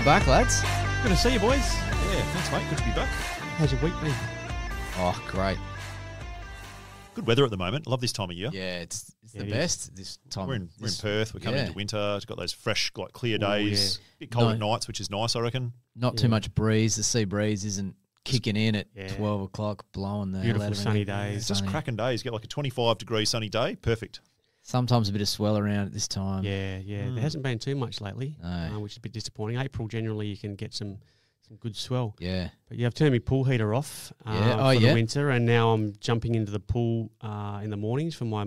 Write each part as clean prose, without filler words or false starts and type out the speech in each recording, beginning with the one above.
back, lads. Good to see you, boys. Yeah, thanks, mate. Good to be back. How's your week been? Oh, great. Good weather at the moment. Love this time of year. Yeah, it's Yeah, the it best this time. We're in Perth. We're coming into winter. It's got those fresh, like clear days. Bit cold at nights, which is nice, I reckon. Not too much breeze. The sea breeze isn't kicking in at 12 o'clock, blowing the beautiful hell out of sunny it. days. Just cracking days. Get like a 25-degree sunny day. Perfect. Sometimes a bit of swell around at this time. Yeah. There hasn't been too much lately, No. which is a bit disappointing. April, generally, you can get some good swell. Yeah. But yeah, I've turned my pool heater off for the winter, and now I'm jumping into the pool in the mornings for my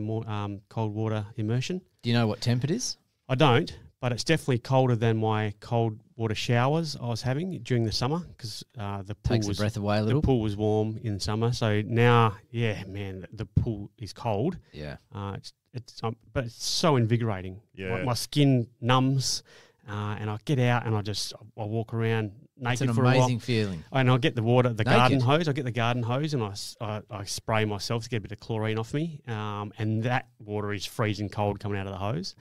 cold water immersion. Do you know what temp it is? I don't, but it's definitely colder than my cold water showers I was having during the summer because the pool Takes the breath away a little. The pool was warm in summer, so now, the pool is cold. Yeah. But it's so invigorating. Yeah. My skin numbs, and I get out and I walk around naked It's for an a while. amazing feeling. And I get the water, the Naked? garden hose. I get the garden hose and I spray myself to get a bit of chlorine off me. And that water is freezing cold coming out of the hose.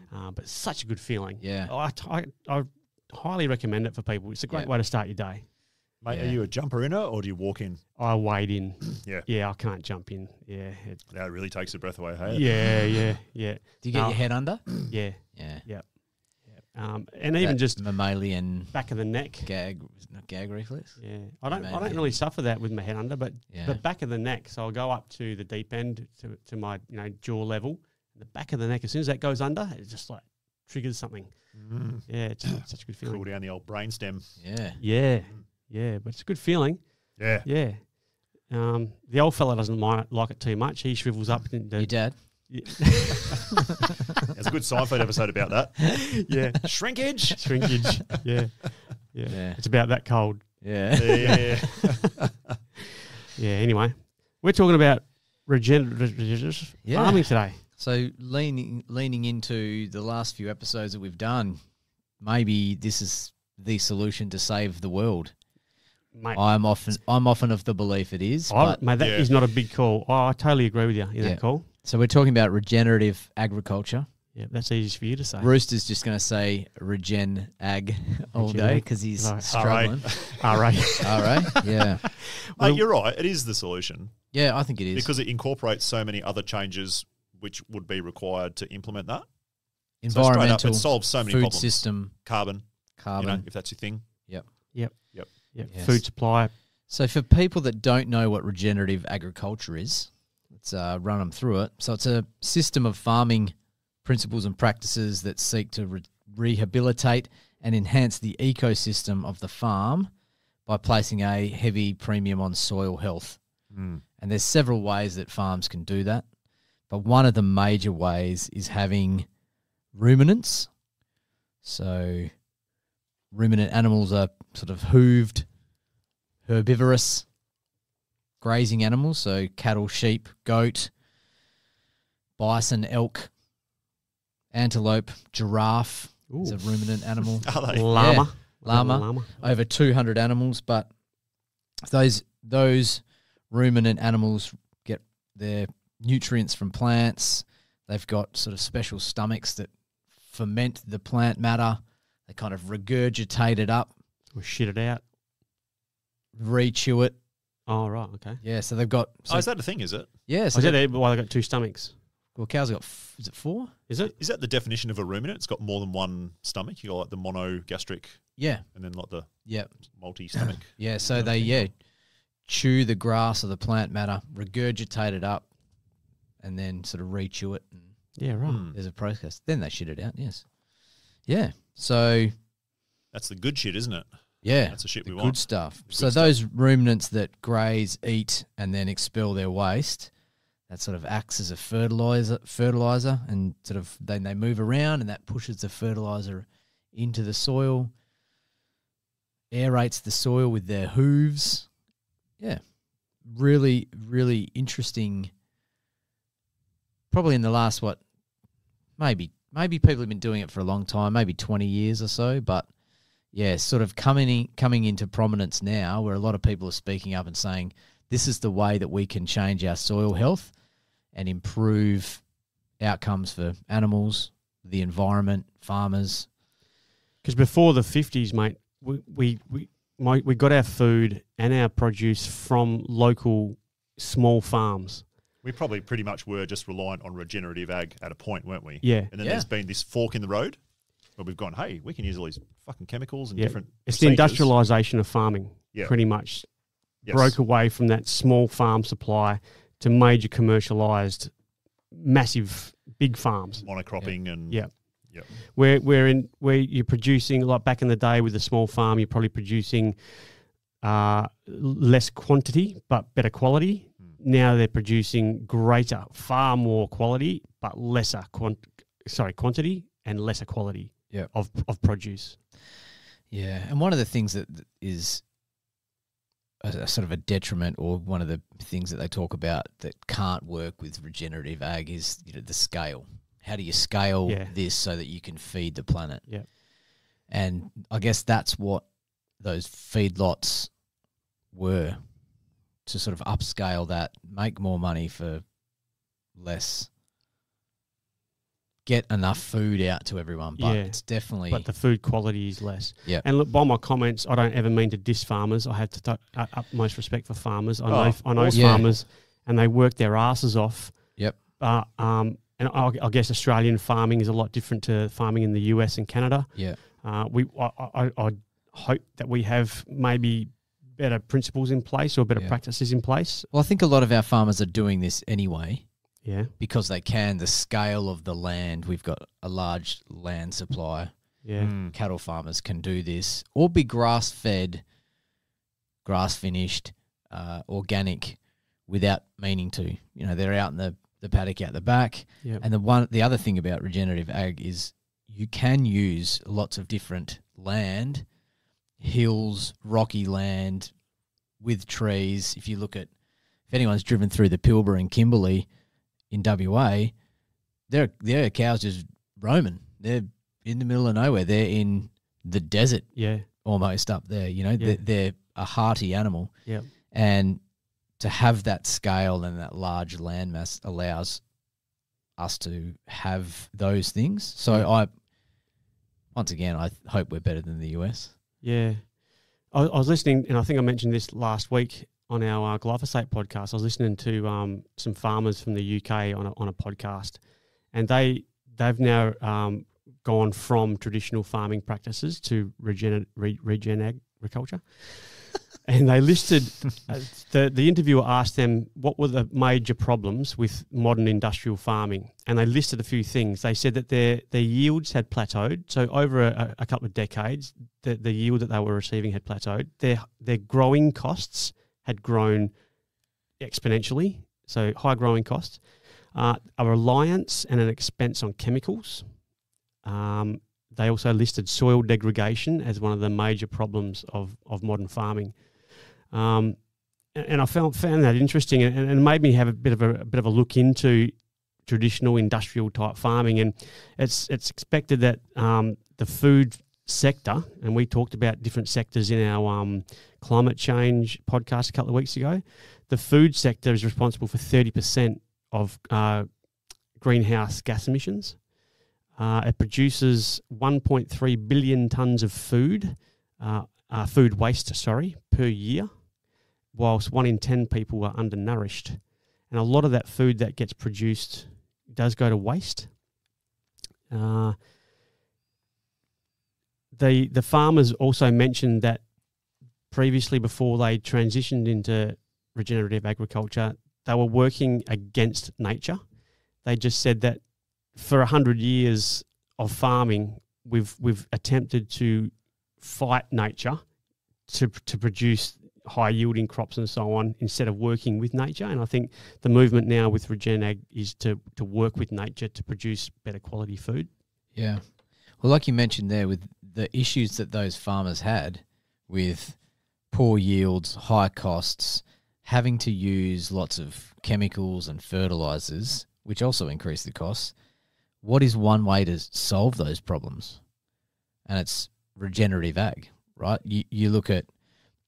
But it's such a good feeling. Yeah. I highly recommend it for people. It's a great way to start your day. Mate, are you a jumper in it or do you walk in? I wade in. Yeah. Yeah, I can't jump in. Yeah. That really takes the breath away, hey? Yeah. Do you get your head under? Yeah. Yeah. Yep. And even just mammalian back of the neck. gag reflex? Yeah. I don't really suffer that with my head under, but Yeah. the back of the neck. So I'll go up to the deep end to my jaw level. The back of the neck, as soon as that goes under, it just like triggers something. Yeah, it's such a good feeling. Cool down the old brainstem. Yeah. Yeah, but it's a good feeling. Yeah. Yeah. The old fella doesn't like it too much. He shrivels up. Your dad? Yeah. There's a good Seinfeld episode about that. Yeah. Shrinkage. Yeah. It's about that cold. Yeah. Yeah. Yeah, anyway. We're talking about regenerative farming today. So leaning into the last few episodes that we've done, maybe this is the solution to save the world. Mate, I'm often of the belief it is. Mate, that is not a big call. I totally agree with you in that call. So we're talking about regenerative agriculture. Yeah, that's easy for you to say. Rooster's just going to say regen ag all day because he's struggling. RA. Yeah. Mate, you're right. It is the solution. Yeah, I think it is. Because it incorporates so many other changes which would be required to implement that. Environmental, so it solves so many food problems. system, carbon, if that's your thing. Yep. Yes. Food supply. So for people that don't know what regenerative agriculture is, let's run them through it. So it's a system of farming principles and practices that seek to rehabilitate and enhance the ecosystem of the farm by placing a heavy premium on soil health. And there's several ways that farms can do that. But one of the major ways is having ruminants. So ruminant animals are sort of hooved, herbivorous, grazing animals. So cattle, sheep, goat, bison, elk, antelope, giraffe is a ruminant animal. Are they? Llama. Yeah, llama. Over 200 animals. But those ruminant animals get their nutrients from plants. They've got sort of special stomachs that ferment the plant matter. They kind of regurgitate it up. Or shit it out. Re-chew it. Oh, right, okay. Yeah, so they've got... So, is that a thing, is it? Yeah. So is that why they got two stomachs? Well, cows got... is it 4? Is it? Is that the definition of a ruminant? It's got more than one stomach? You got like the monogastric... Yeah. And then like the Yep. multi-stomach. Yeah, so they, chew the grass or the plant matter, regurgitate it up, and then sort of re-chew it. And yeah, right. There's a process. Then they shit it out, yes. Yeah, so... That's the good shit, isn't it? Yeah. That's the shit we good want. Stuff. So those ruminants that graze, eat, and then expel their waste, that sort of acts as a fertilizer, and sort of then they move around, and that pushes the fertilizer into the soil, aerates the soil with their hooves. Yeah. Really, really interesting. Probably in the last, maybe people have been doing it for a long time, maybe 20 years or so, but yeah, sort of coming into prominence now where a lot of people are speaking up and saying this is the way that we can change our soil health and improve outcomes for animals, the environment, farmers. Because before the 50s, mate, we got our food and our produce from local small farms. We probably pretty much were just reliant on regenerative ag at a point, weren't we? Yeah. And then there's been this fork in the road where we've gone, hey, we can use all these fucking chemicals and different It's procedures. the industrialisation of farming, pretty much. Yes. Broke away from that small farm supply to major commercialised, massive, big farms. Monocropping and... Yeah. Yep. Where you're producing, like back in the day with a small farm, you're probably producing less quantity but better quality. Now they're producing far more quality but lesser quantity and lesser quality of produce. Yeah, and one of the things that is a sort of a detriment, or one of the things that they talk about that can't work with regenerative ag, is the scale. How do you scale this so that you can feed the planet? Yeah. And I guess that's what those feedlots were, to sort of upscale that, make more money for less, get enough food out to everyone. But it's definitely... But the food quality is less. Yeah. And look, by my comments, I don't ever mean to diss farmers. I have utmost respect for farmers. I know farmers, and they work their asses off. Yep. And I guess Australian farming is a lot different to farming in the US and Canada. Yeah. I hope that we have maybe better principles in place or better practices in place. Well, I think a lot of our farmers are doing this anyway. Yeah. Because they can. The scale of the land, we've got a large land supply. Yeah. Cattle farmers can do this, or be grass-fed, grass-finished, organic, without meaning to. They're out in the paddock out the back. Yep. And the other thing about regenerative ag is you can use lots of different land, hills, rocky land with trees. If anyone's driven through the Pilbara and Kimberley in WA, there are cows just roaming. They're in the middle of nowhere. They're in the desert, almost up there. They're a hearty animal. Yeah. And to have that scale and that large land mass allows us to have those things. So I hope we're better than the US. Yeah. I was listening, and I think I mentioned this last week on our glyphosate podcast. I was listening to some farmers from the UK on a podcast, and they've now gone from traditional farming practices to regen agriculture. And they listed, the interviewer asked them what were the major problems with modern industrial farming. And they listed a few things. They said that their yields had plateaued. So over a couple of decades, the yield that they were receiving had plateaued. Their growing costs had grown exponentially, so high growing costs. A reliance and an expense on chemicals. They also listed soil degradation as one of the major problems of modern farming. And I found that interesting, and made me have a bit of a look into traditional industrial type farming. And it's expected that the food sector, and we talked about different sectors in our climate change podcast a couple of weeks ago, the food sector is responsible for 30% of greenhouse gas emissions. It produces 1.3 billion tonnes of food waste, per year, whilst 1 in 10 people are undernourished. And a lot of that food that gets produced does go to waste. The farmers also mentioned that previously, before they transitioned into regenerative agriculture, they were working against nature. They just said that for 100 years of farming, we've attempted to fight nature to produce high yielding crops and so on, instead of working with nature. And I think the movement now with Regen Ag is to work with nature to produce better quality food. Yeah. Well, like you mentioned there, with the issues that those farmers had with poor yields, high costs, having to use lots of chemicals and fertilizers, which also increase the costs, what is one way to solve those problems? And it's regenerative ag, right? You look at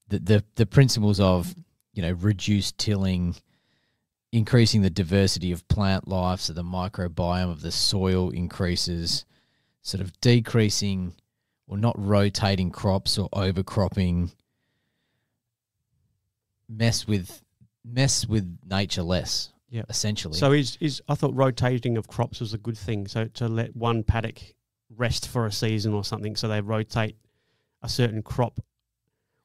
the principles of, reduced tilling, increasing the diversity of plant life, so the microbiome of the soil increases, sort of decreasing or not rotating crops or overcropping mess with nature less. Yeah, essentially. So is I thought rotating of crops was a good thing. So to let one paddock rest for a season or something, so they rotate a certain crop,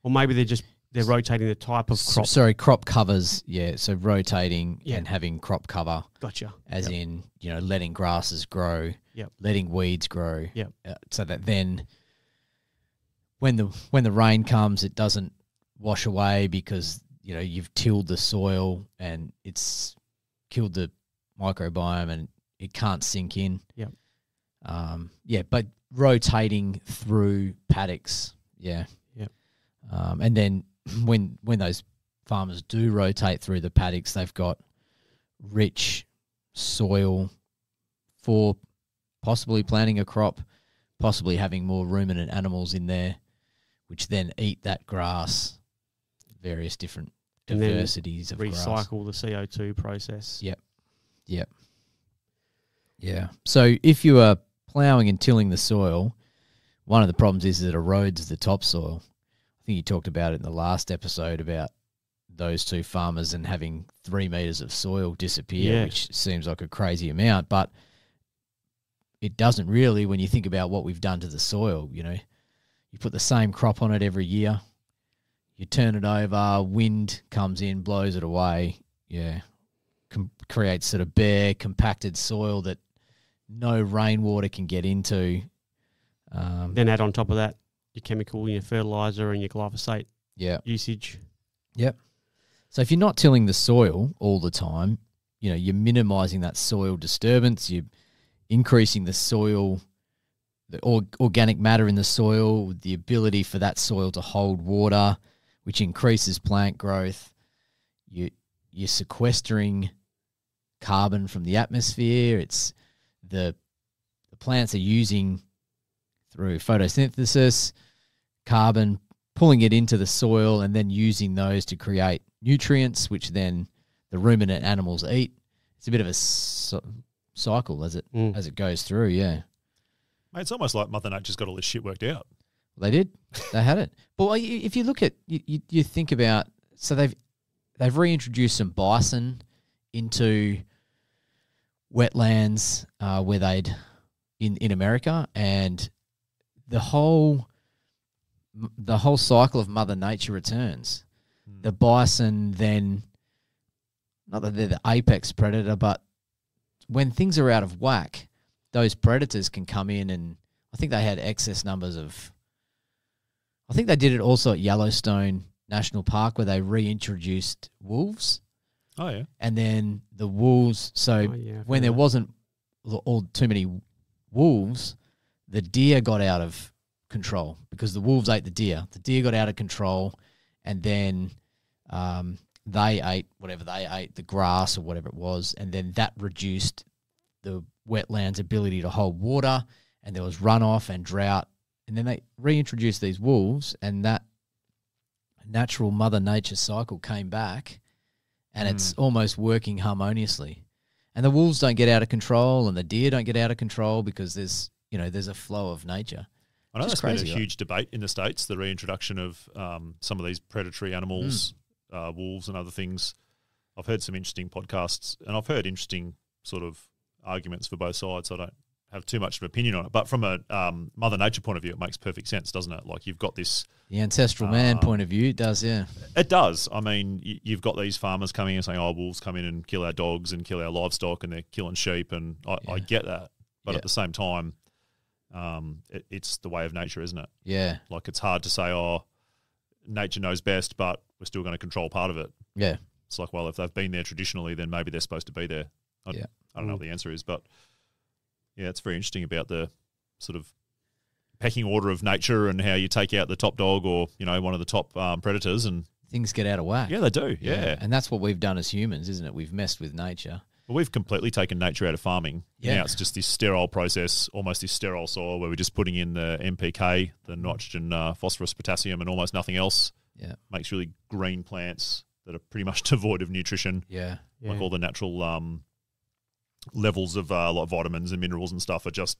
or maybe they're rotating the type of crop. Sorry, crop covers. Yeah, so rotating and having crop cover. Gotcha. As in, letting grasses grow. Yep. Letting weeds grow. Yep. So that then, when the rain comes, it doesn't wash away because you've tilled the soil and it's killed the microbiome and it can't sink in. Yep. But rotating through paddocks. Yeah. Yep. And then when those farmers do rotate through the paddocks, they've got rich soil for possibly planting a crop, possibly having more ruminant animals in there, which then eat that grass, various different diversities of grass. Recycle the CO2 process. Yep. Yeah. So if you are ploughing and tilling the soil, one of the problems is that it erodes the topsoil. I think you talked about it in the last episode about those two farmers and having 3 meters of soil disappear, which seems like a crazy amount, but it doesn't really when you think about what we've done to the soil. You put the same crop on it every year. You turn it over, wind comes in, blows it away. Yeah. Creates sort of bare, compacted soil that no rainwater can get into. Then add on top of that your chemical, your fertilizer and your glyphosate usage. Yep. So if you're not tilling the soil all the time, you're minimising that soil disturbance, you're increasing the soil, the organic matter in the soil, the ability for that soil to hold water, which increases plant growth. You're sequestering carbon from the atmosphere. It's the plants are using through photosynthesis carbon, pulling it into the soil and then using those to create nutrients, which then the ruminant animals eat. It's a bit of a cycle as it goes through. Yeah, mate, it's almost like Mother Nature's got all this shit worked out. They did. They had it. But if you look at you think about, so they've reintroduced some bison into wetlands where they'd in America, and the whole cycle of Mother Nature returns. The bison then, not that they're the apex predator, but when things are out of whack, those predators can come in, and I think they had excess numbers of. I think they did it also at Yellowstone National Park where they reintroduced wolves. Oh, yeah. And then the wolves, when there wasn't all too many wolves, the deer got out of control because the wolves ate the deer. The deer got out of control, and then they ate whatever they ate, the grass or whatever it was, and then that reduced the wetland's ability to hold water, and there was runoff and drought. And then they reintroduced these wolves, and that natural Mother Nature cycle came back, and it's almost working harmoniously. And the wolves don't get out of control, and the deer don't get out of control because there's a flow of nature. I know that's been a huge debate in the States, the reintroduction of some of these predatory animals, wolves and other things. I've heard some interesting podcasts, and I've heard interesting sort of arguments for both sides. I don't have too much of an opinion on it, but from a Mother Nature point of view, it makes perfect sense, doesn't it? Like you've got this... The ancestral man point of view, it does, yeah. It does. I mean, you've got these farmers coming and saying, wolves come in and kill our dogs and kill our livestock and they're killing sheep, and I get that. But at the same time, it's the way of nature, isn't it? Yeah. Like it's hard to say, nature knows best, but we're still going to control part of it. Yeah. It's like, well, if they've been there traditionally, then maybe they're supposed to be there. I don't know what the answer is, but yeah, it's very interesting about the sort of pecking order of nature and how you take out the top dog or, one of the top predators, and things get out of whack. Yeah, they do. Yeah. And that's what we've done as humans, isn't it? We've messed with nature. Well, we've completely taken nature out of farming. Yeah. Now it's just this sterile process, almost this sterile soil where we're just putting in the NPK, the nitrogen, phosphorus, potassium, and almost nothing else. Yeah. Makes really green plants that are pretty much devoid of nutrition. Yeah. Like all the natural levels of like vitamins and minerals and stuff are just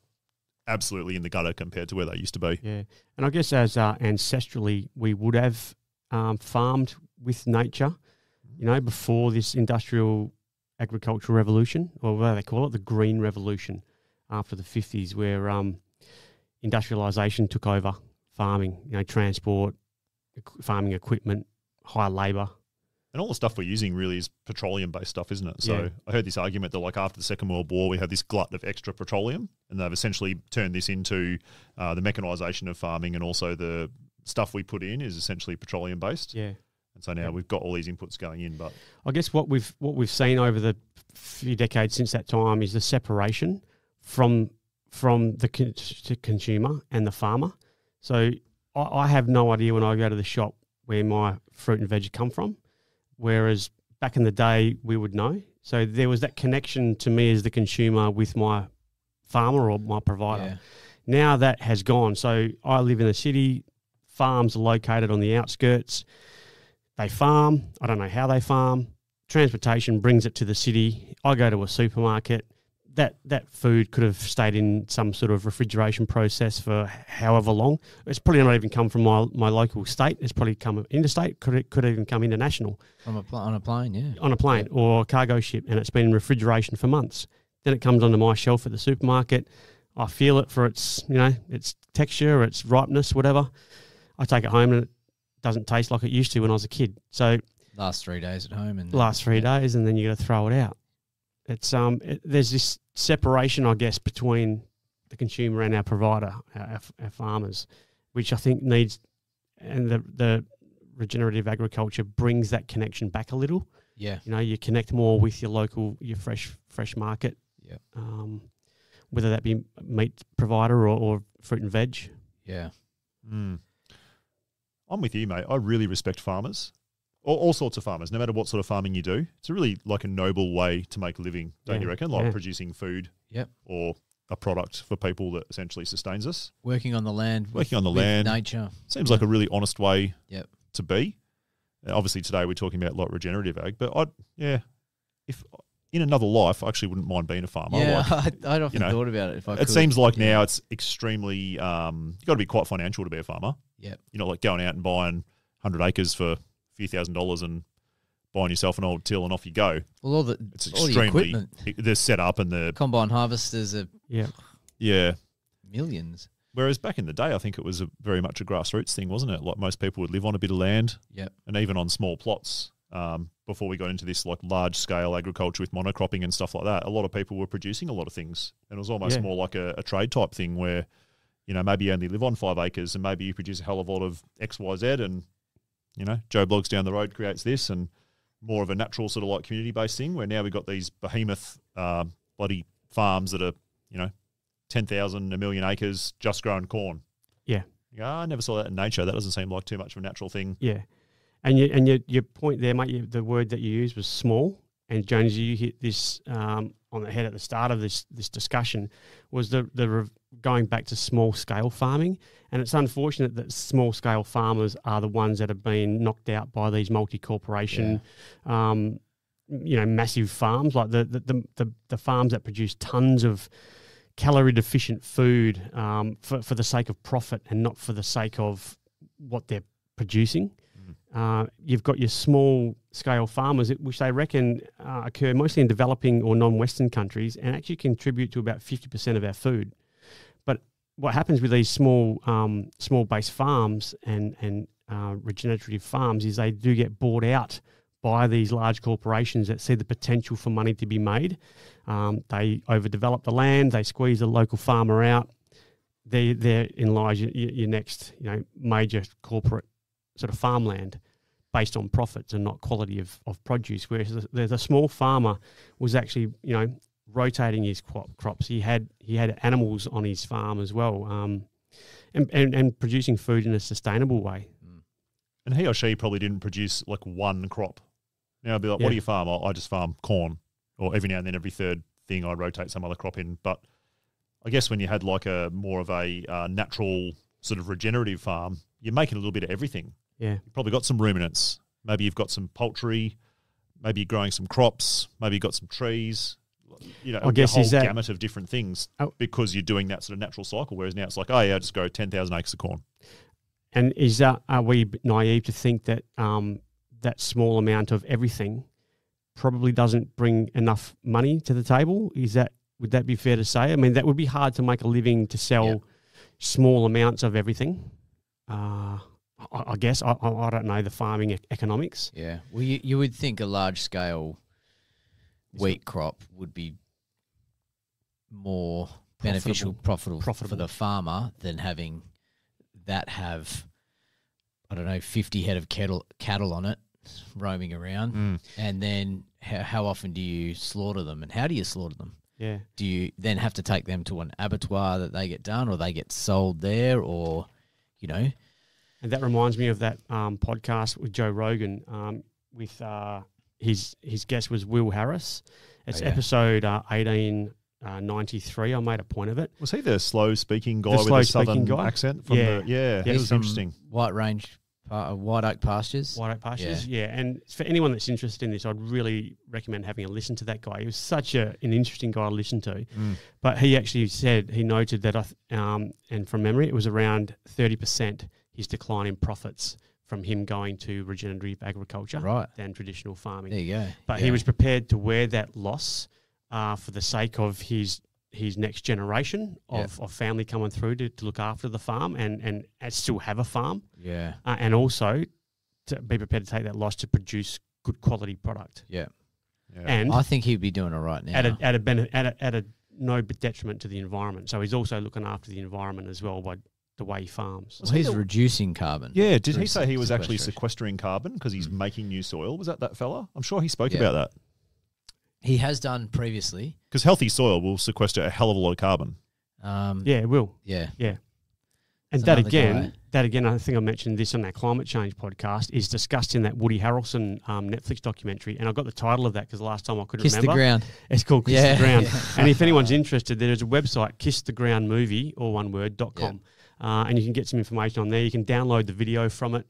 absolutely in the gutter compared to where they used to be. Yeah, and I guess as ancestrally we would have farmed with nature, before this industrial agricultural revolution, or what do they call it, the green revolution after the 50s, where industrialisation took over farming, transport, farming equipment, high labour. And all the stuff we're using really is petroleum-based stuff, isn't it? So I heard this argument that like after the Second World War, we had this glut of extra petroleum, and they've essentially turned this into the mechanisation of farming, and also the stuff we put in is essentially petroleum-based. Yeah. And so now we've got all these inputs going in. But I guess what we've seen over the few decades since that time is the separation from the consumer and the farmer. So I have no idea when I go to the shop where my fruit and veg come from. Whereas back in the day, we would know. So there was that connection to me as the consumer with my farmer or my provider. Yeah. Now that has gone. So I live in a city. Farms are located on the outskirts. They farm. I don't know how they farm. Transportation brings it to the city. I go to a supermarket. That food could have stayed in some sort of refrigeration process for however long. It's probably not even come from my local state. It's probably come interstate. Could even come international. On a plane, yeah. On a plane or a cargo ship, and it's been in refrigeration for months. Then it comes onto my shelf at the supermarket. I feel it for its texture, its ripeness, whatever. I take it home and it doesn't taste like it used to when I was a kid. So last 3 days at home, and last 3 days, and then you got to throw it out. It's there's this separation, I guess, between the consumer and our provider, our farmers, which I think needs, and the regenerative agriculture brings that connection back a little. Yeah, you connect more with your local, your fresh market. Yeah, whether that be meat provider or fruit and veg. Yeah, I'm with you, mate. I really respect farmers. All sorts of farmers, no matter what sort of farming you do. It's a really like a noble way to make a living, don't you reckon? Like producing food or a product for people that essentially sustains us. Working on the land. With nature. Seems like a really honest way Yep. to be. Obviously today we're talking about like regenerative ag, but if in another life I actually wouldn't mind being a farmer. Yeah, I'd often thought about it if I could. It seems like now it's extremely, you've got to be quite financial to be a farmer. Yep. You're not like going out and buying 100 acres for few $1,000s and buying yourself an old till and off you go. Well, all the equipment, the setup and the combine harvesters are millions. Whereas back in the day, I think it was very much a grassroots thing, wasn't it? Like most people would live on a bit of land, and even on small plots. Before we got into this like large scale agriculture with monocropping and stuff like that, a lot of people were producing a lot of things, and it was almost more like a trade type thing where, maybe you only live on 5 acres and maybe you produce a hell of a lot of X, Y, Z, and Joe Bloggs down the road creates this, and more of a natural sort of like community-based thing where now we've got these behemoth bloody farms that are, 10,000, 1 million acres just growing corn. Yeah. I never saw that in nature. That doesn't seem like too much of a natural thing. Yeah. And your point there, mate, the word that you used was small. And Jones, you hit this on the head at the start of this discussion, was the going back to small scale farming. And it's unfortunate that small scale farmers are the ones that have been knocked out by these multi-corporation, massive farms, like the farms that produce tons of calorie deficient food for the sake of profit and not for the sake of what they're producing. You've got your small scale farmers, which they reckon occur mostly in developing or non-Western countries and actually contribute to about 50% of our food. But what happens with these small base farms and regenerative farms is they do get bought out by these large corporations that see the potential for money to be made. They overdevelop the land, they squeeze the local farmer out. Therein lies your next major corporate sort of farmland based on profits and not quality of produce. Whereas the small farmer was actually, rotating his crops. He had animals on his farm as well, and producing food in a sustainable way. And he or she probably didn't produce like one crop. Now I'd be like, what do you farm? I just farm corn, or every now and then every third thing I rotate some other crop in. But I guess when you had like a more of a natural sort of regenerative farm, you're making a little bit of everything. Yeah. You've probably got some ruminants. Maybe you've got some poultry. Maybe you're growing some crops. Maybe you've got some trees. I guess a whole is that gamut of different things because you're doing that sort of natural cycle. Whereas now it's like, oh yeah, just grow 10,000 acres of corn. And are we naive to think that that small amount of everything probably doesn't bring enough money to the table? Would that be fair to say? I mean, that would be hard to make a living to sell small amounts of everything. I guess I don't know the farming economics. Yeah, well, you would think a large scale wheat crop would be more beneficial, profitable for the farmer than having that have, I don't know, 50 head of cattle on it roaming around. And then how often do you slaughter them, and how do you slaughter them? Yeah. Do you then have to take them to an abattoir that they get done, or they get sold there, or, you know? And that reminds me of that podcast with Joe Rogan with his guest was Will Harris. It's episode 1893. I made a point of it. Was he the slow-speaking guy with the southern accent? From he was interesting. White Oak Pastures. White Oak Pastures, yeah. And for anyone that's interested in this, I'd really recommend having a listen to that guy. He was such an interesting guy to listen to. But he actually noted that, and from memory, it was around 30% his decline in profits from him going to regenerative agriculture than traditional farming. There you go. But he was prepared to wear that loss for the sake of his next generation of family coming through to look after the farm and still have a farm. Yeah. And also to be prepared to take that loss to produce good quality product. Yeah. And I think he'd be doing all right now. At a no detriment to the environment. So he's also looking after the environment as well by the way he farms. Well, he's reducing carbon. Yeah, did he say he was actually sequestering carbon because he's making new soil? Was that fella? I'm sure he spoke about that. He has done previously. Because healthy soil will sequester a hell of a lot of carbon. Yeah, it will. Yeah. Yeah. And that again, I think I mentioned this on our climate change podcast, is discussed in that Woody Harrelson Netflix documentary. And I got the title of that because the last time I couldn't remember. Kiss the Ground. It's called Kiss the Ground. And if anyone's interested, there's a website, kissthegroundmovie, all one word, .com. And you can get some information on there. You can download the video from it.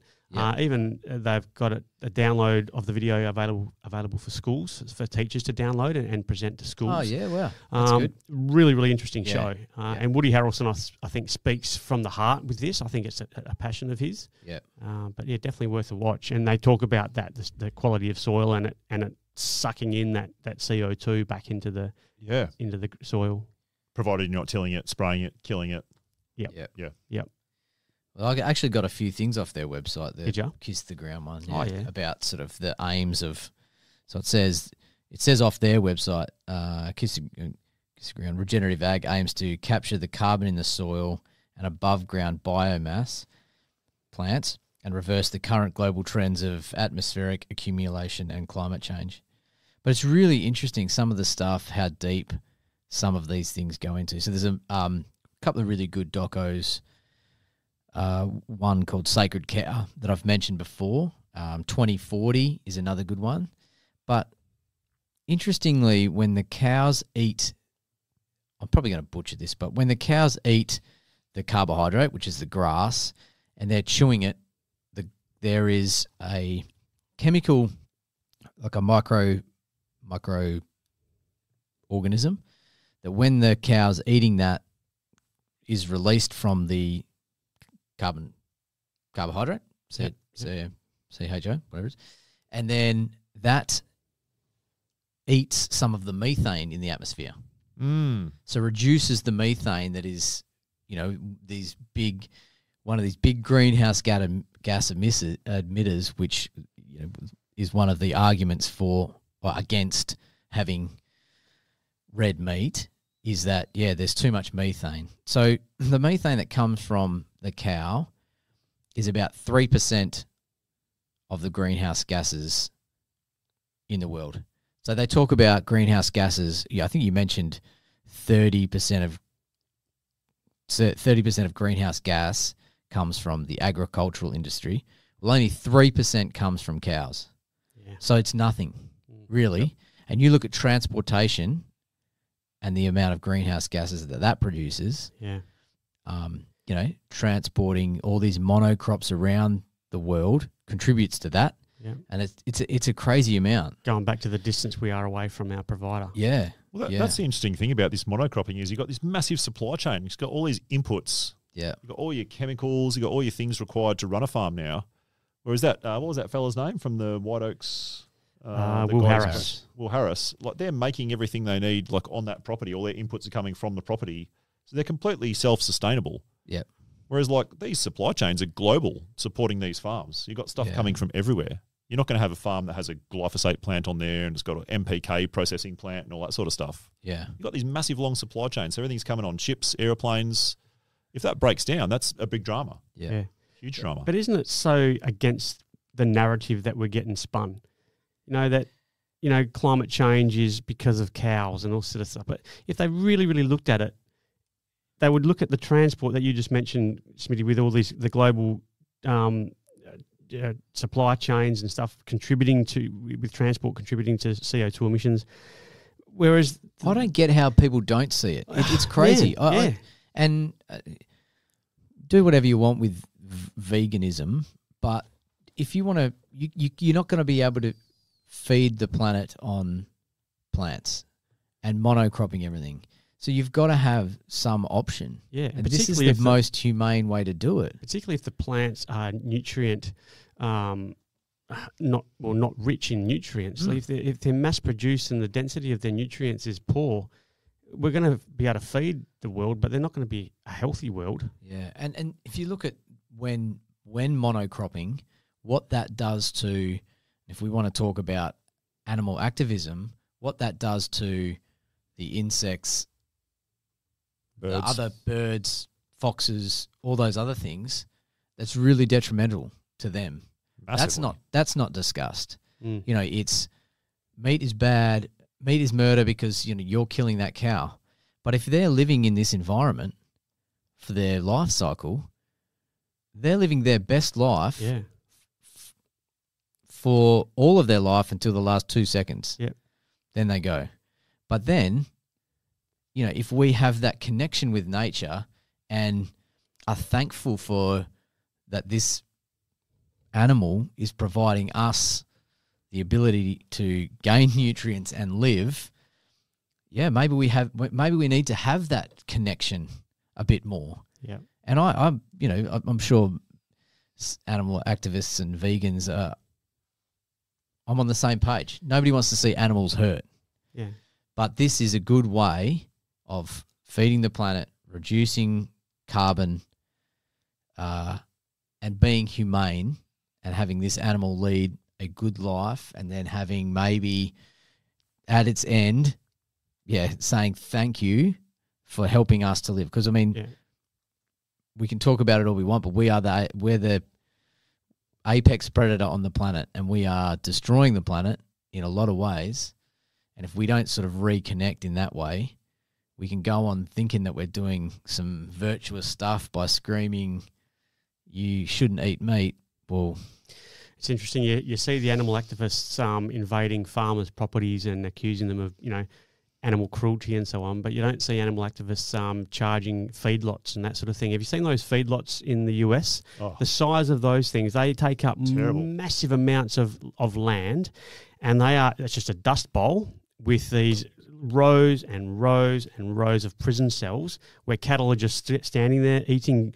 Even they've got a download of the video available for schools, for teachers to download and present to schools. Oh, yeah, wow. That's good. Really, really interesting show. And Woody Harrelson, I think, speaks from the heart with this. I think it's a passion of his. Yeah. But, yeah, definitely worth a watch. And they talk about that, the quality of soil and it sucking in that CO2 back into the soil. Provided you're not tilling it, spraying it, killing it. Yep. Well, I actually got a few things off their website. Did you? Kiss the Ground one. Yeah, about sort of the aims of. So it says off their website, Kiss the Ground Regenerative Ag aims to capture the carbon in the soil and above ground biomass plants and reverse the current global trends of atmospheric accumulation and climate change. But it's really interesting some of the stuff, how deep some of these things go into. So there's a couple of really good docos. One called Sacred Cow that I've mentioned before. 2040 is another good one. But interestingly, when the cows eat, I'm probably going to butcher this, but when the cows eat the carbohydrate, which is the grass, and they're chewing it, there is a chemical, like a micro organism, that when the cow's eating that is released from the carbohydrate, CHO, whatever it is, and then that eats some of the methane in the atmosphere. So reduces the methane that is, one of these big greenhouse gas emitters, which is one of the arguments for or against having red meat, is that, there's too much methane. So the methane that comes from the cow is about 3% of the greenhouse gases in the world. So they talk about greenhouse gases. I think you mentioned 30% of greenhouse gas comes from the agricultural industry. Well, only 3% comes from cows. Yeah. So it's nothing, really. Yep. And you look at transportation and the amount of greenhouse gases that produces. Yeah. Transporting all these monocrops around the world contributes to that. Yeah. And it's a crazy amount. Going back to the distance we are away from our provider. Yeah. Well, that's the interesting thing about this monocropping is you've got this massive supply chain. It's got all these inputs. Yeah. You've got all your chemicals. You've got all your things required to run a farm now. Whereas that, what was that fella's name from the White Oaks? Will Harris. Will Harris. Like they're making everything they need like on that property. All their inputs are coming from the property. So they're completely self-sustainable. Yeah. Whereas like these supply chains are global supporting these farms. You've got stuff coming from everywhere. You're not going to have a farm that has a glyphosate plant on there and it's got an MPK processing plant and all that sort of stuff. Yeah. You've got these massive long supply chains. So everything's coming on ships, airplanes. If that breaks down, that's a big drama. Yeah. Huge drama. But isn't it so against the narrative that we're getting spun? That, climate change is because of cows and all sort of stuff. But if they really, really looked at it, they would look at the transport that you just mentioned, Smitty, with all the global supply chains and stuff with transport contributing to CO2 emissions. Whereas I don't get how people don't see it. It's crazy. And do whatever you want with veganism, but if you want to, you're not going to be able to feed the planet on plants and monocropping everything. So you've got to have some option. Yeah, and this is the most humane way to do it. Particularly if the plants are not rich in nutrients. So if they're mass produced and the density of their nutrients is poor, we're going to be able to feed the world, but they're not going to be a healthy world. Yeah, and if you look at when monocropping, what that does to, if we want to talk about animal activism, what that does to the insects, the other birds, foxes, all those other things, that's really detrimental to them. Massively. That's not discussed. It's meat is bad, meat is murder because you're killing that cow. But if they're living in this environment for their life cycle, they're living their best life for all of their life until the last 2 seconds. Yep. Then they go. But then, if we have that connection with nature and are thankful for that this animal is providing us the ability to gain nutrients and live, maybe we need to have that connection a bit more. Yeah. And I'm sure animal activists and vegans I'm on the same page. Nobody wants to see animals hurt. Yeah. But this is a good way of feeding the planet, reducing carbon, and being humane and having this animal lead a good life, and then having maybe at its end, saying thank you for helping us to live. Because we can talk about it all we want, but we're the apex predator on the planet, and we are destroying the planet in a lot of ways. And if we don't sort of reconnect in that way, we can go on thinking that we're doing some virtuous stuff by screaming, "You shouldn't eat meat." Well, it's interesting. You see the animal activists invading farmers' properties and accusing them of, animal cruelty and so on, but you don't see animal activists charging feedlots and that sort of thing. Have you seen those feedlots in the US? Oh. The size of those things, they take up massive amounts of land, and it's just a dust bowl with these rows and rows and rows of prison cells where cattle are just standing there eating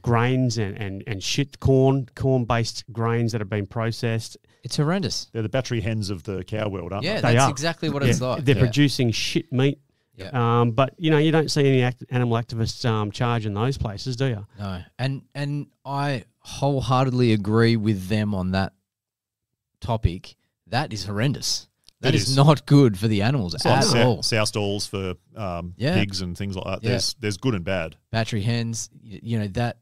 grains and shit corn-based grains that have been processed. It's horrendous. They're the battery hens of the cow world, aren't they? Yeah, that's exactly what it's like. They're producing shit meat. Yeah. But you don't see any animal activists charging those places, do you? No. And I wholeheartedly agree with them on that topic. That is horrendous. That is not good for the animals at all. Sow stalls for pigs and things like that. There's good and bad. Battery hens, that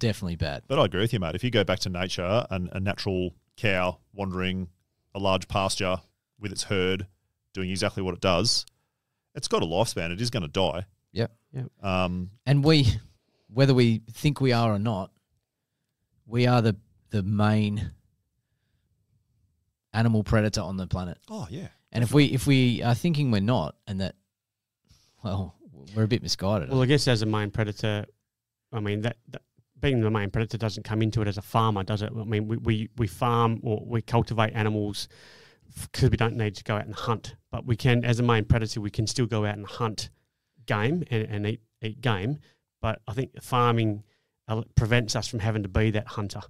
definitely bad. But I agree with you, mate. If you go back to nature and a natural cow wandering a large pasture with its herd doing exactly what it does, it's got a lifespan. It is going to die. Yep. And whether we think we are or not, we are the main animal predator on the planet. Oh yeah. And if we are thinking we're not, and that, well, we're a bit misguided. Well, I guess as a main predator, I mean that being the main predator doesn't come into it as a farmer, does it? I mean, we farm or we cultivate animals because we don't need to go out and hunt, but we can, as a main predator, we can still go out and hunt game and eat game. But I think farming prevents us from having to be that hunter.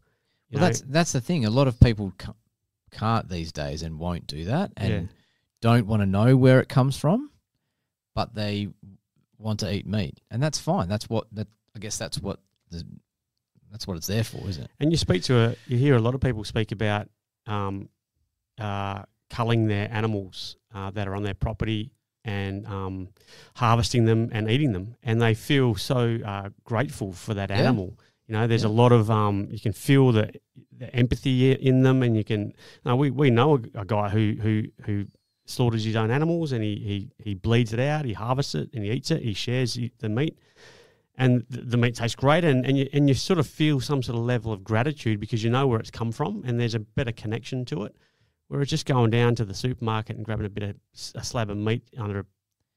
Well, that's the thing. A lot of people can't these days and won't do that, and don't want to know where it comes from, but they want to eat meat, and that's fine. That's what that's what it's there for, isn't it? And you hear a lot of people speak about culling their animals that are on their property and harvesting them and eating them, and they feel so grateful for that animal. You know, there's a lot of you can feel the empathy in them, and you can. We know a guy who slaughters his own animals, and he bleeds it out, he harvests it, and he eats it. He shares the meat, and the meat tastes great, and you sort of feel some sort of level of gratitude because you know where it's come from, and there's a better connection to it. Whereas just going down to the supermarket and grabbing a slab of meat under a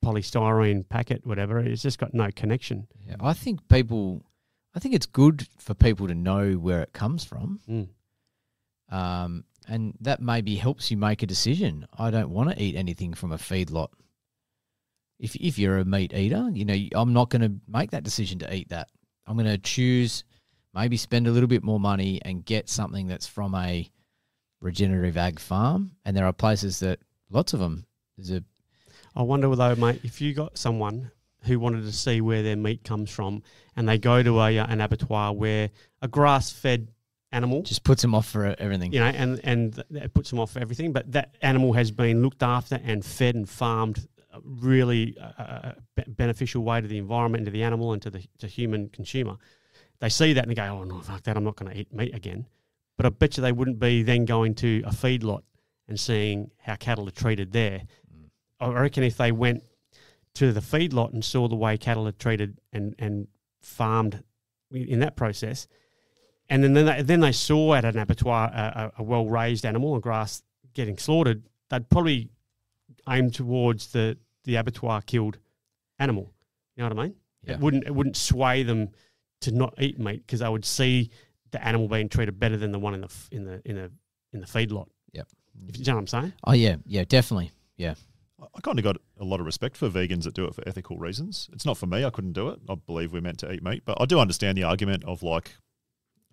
polystyrene packet, whatever, it's just got no connection. Yeah, I think it's good for people to know where it comes from. And that maybe helps you make a decision. I don't want to eat anything from a feedlot. If you're a meat eater, you know, I'm not going to make that decision to eat that. I'm going to choose maybe spend a little bit more money and get something that's from a regenerative ag farm. And there are places that, lots of them, I wonder though, mate, if you got someone who wanted to see where their meat comes from and they go to an abattoir where a grass-fed animal just puts them off for everything, you know, and it puts them off for everything. But that animal has been looked after and fed and farmed really beneficial way to the environment and to the animal and to the human consumer. They see that and they go, oh no, fuck that, I'm not going to eat meat again. But I bet you they wouldn't be then going to a feedlot and seeing how cattle are treated there. I reckon if they went to the feedlot and saw the way cattle are treated and farmed in that process, and then they saw at an abattoir a well-raised animal, a grass getting slaughtered, they'd probably aim towards the abattoir killed animal. You know what I mean? Yeah. It wouldn't sway them to not eat meat because they would see the animal being treated better than the one in the feedlot. Yep. You know what I'm saying? Oh yeah, definitely. Yeah. I kind of got a lot of respect for vegans that do it for ethical reasons. It's not for me. I couldn't do it. I believe we're meant to eat meat, but I do understand the argument of like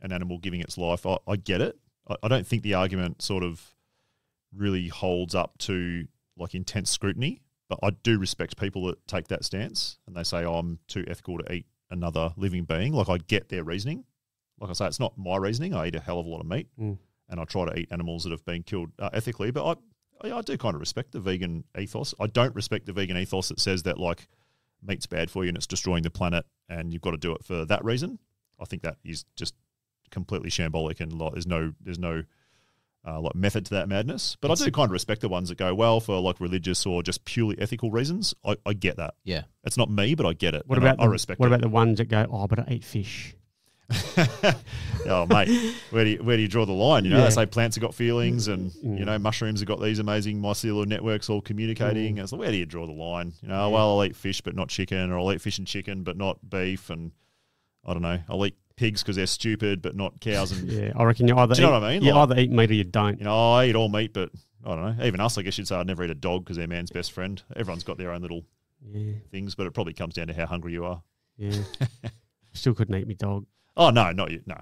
an animal giving its life. I get it. I don't think the argument sort of really holds up to like intense scrutiny, but I do respect people that take that stance and they say, oh, I'm too ethical to eat another living being. Like I get their reasoning. Like I say, it's not my reasoning. I eat a hell of a lot of meat and I try to eat animals that have been killed ethically, but I do kind of respect the vegan ethos. I don't respect the vegan ethos that says that like meat's bad for you and it's destroying the planet and you've got to do it for that reason. I think that is just completely shambolic and like there's no like method to that madness. But I do kind of respect the ones that go, well, for like religious or just purely ethical reasons. I get that. Yeah, it's not me, but I get it. I respect. What about the ones that go, oh, but I eat fish? Oh mate, where do you draw the line? You know, they say plants have got feelings, and you know mushrooms have got these amazing mycelial networks all communicating. It's like, where do you draw the line? You know, well, I'll eat fish but not chicken, or I'll eat fish and chicken but not beef, and I don't know, I'll eat pigs because they're stupid but not cows. And I reckon you either know what I mean? You either eat meat or you don't. You know, I eat all meat, but I don't know. Even us, I guess you'd say I'd never eat a dog because they're man's best friend. Everyone's got their own little things, but it probably comes down to how hungry you are. Yeah, still couldn't eat me dog. Oh, no, not you. No.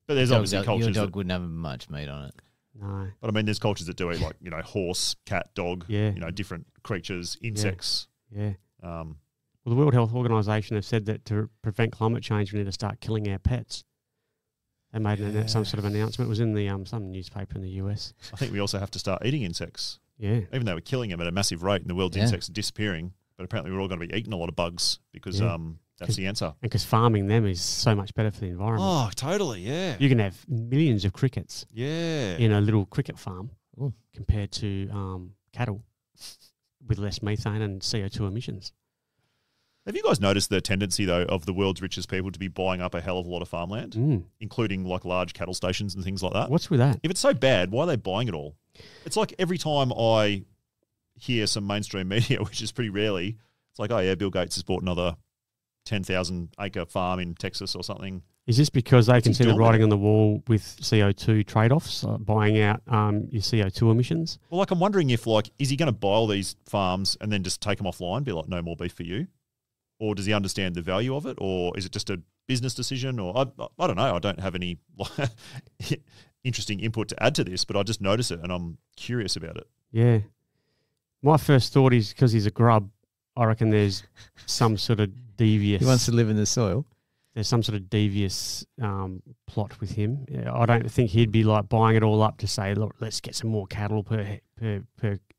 But there's obviously cultures. Your dog wouldn't have much meat on it. No. But I mean, there's cultures that do eat like, you know, horse, cat, dog, you know, different creatures, insects. Yeah. Well, the World Health Organization have said that to prevent climate change, we need to start killing our pets. They made some sort of announcement. It was in the some newspaper in the US. I think we also have to start eating insects. Yeah. Even though we're killing them at a massive rate and the world's insects are disappearing, but apparently we're all going to be eating a lot of bugs because that's the answer. And because farming them is so much better for the environment. Oh, totally, yeah. You can have millions of crickets in a little cricket farm compared to cattle with less methane and CO2 emissions. Have you guys noticed the tendency, though, of the world's richest people to be buying up a hell of a lot of farmland, including like large cattle stations and things like that? What's with that? If it's so bad, why are they buying it all? It's like every time I hear some mainstream media, which is pretty rarely, it's like, oh yeah, Bill Gates has bought another 10,000 acre farm in Texas or something. Is this because they What's can he see the doing? writing on the wall with CO2 trade-offs, buying out your CO2 emissions? Well, like I'm wondering if is he going to buy all these farms and then just take them offline, be like, no more beef for you? Or does he understand the value of it? Or is it just a business decision? Or I don't know. I don't have any interesting input to add to this, but I just notice it and I'm curious about it. Yeah. My first thought is because he's a grub, I reckon there's some sort of devious... He wants to live in the soil. There's some sort of devious plot with him. Yeah, I don't think he'd be like buying it all up to say, look, let's get some more cattle per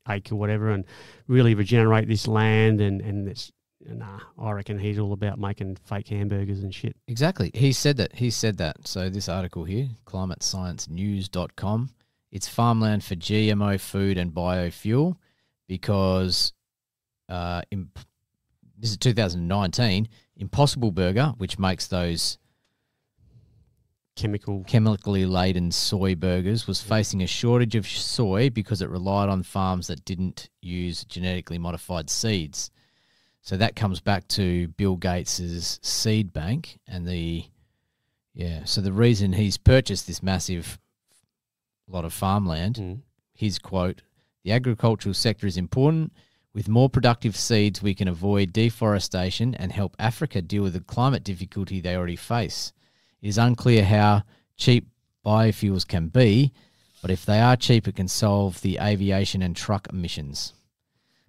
acre or whatever and really regenerate this land and it's... Nah, I reckon he's all about making fake hamburgers and shit. Exactly. He said that. So this article here, climatesciencenews.com, it's farmland for GMO food and biofuel because this is 2019, Impossible Burger, which makes those chemically laden soy burgers, was facing a shortage of soy because it relied on farms that didn't use genetically modified seeds. So that comes back to Bill Gates's seed bank and so the reason he's purchased this massive lot of farmland, his quote, "The agricultural sector is important. With more productive seeds, we can avoid deforestation and help Africa deal with the climate difficulty they already face. It is unclear how cheap biofuels can be, but if they are cheap, it can solve the aviation and truck emissions."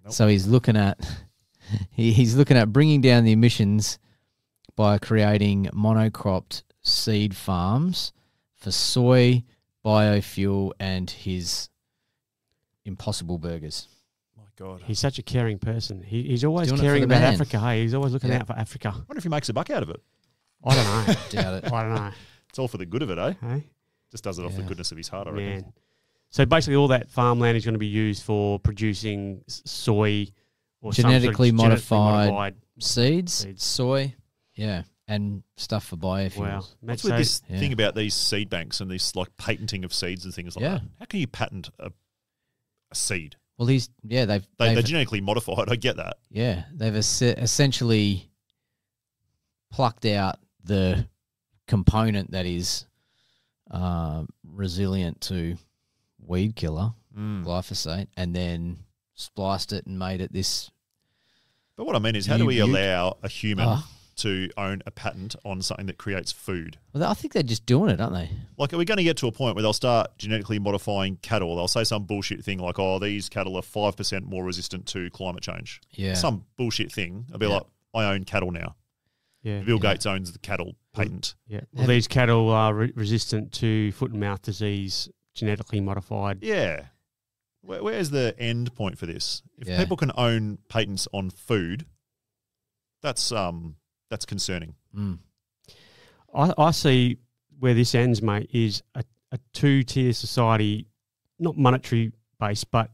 Nope. So he's looking at bringing down the emissions by creating monocropped seed farms for soy, biofuel, and his Impossible Burgers. My God. He's such a caring person. He's always Doing caring it for the about man. Africa. Hey, he's always looking out for Africa. I wonder if he makes a buck out of it. I don't know. Doubt it. I don't know. It's all for the good of it, eh? Hey? Just does it off the goodness of his heart, I reckon. Man. So basically all that farmland is going to be used for producing soy or Genetically some sort of modified seeds, soy, and stuff for biofuels. Wow. What's with this thing about these seed banks and this like patenting of seeds and things like that? How can you patent a seed? Well, they're genetically modified. I get that. Yeah, they've essentially plucked out the component that is resilient to weed killer, glyphosate, and then spliced it and made it this. But what I mean is, how do we allow a human to own a patent on something that creates food? Well, I think they're just doing it, aren't they? Like, are we going to get to a point where they'll start genetically modifying cattle? They'll say some bullshit thing like, oh, these cattle are 5% more resistant to climate change. Yeah. Some bullshit thing. I'll be like, I own cattle now. Yeah. Bill Gates owns the cattle patent. Yeah. Well, these cattle are resistant to foot and mouth disease, genetically modified. Yeah. Where's the end point for this? If people can own patents on food, that's concerning. I see where this ends, mate, is a two-tier society, not monetary based, but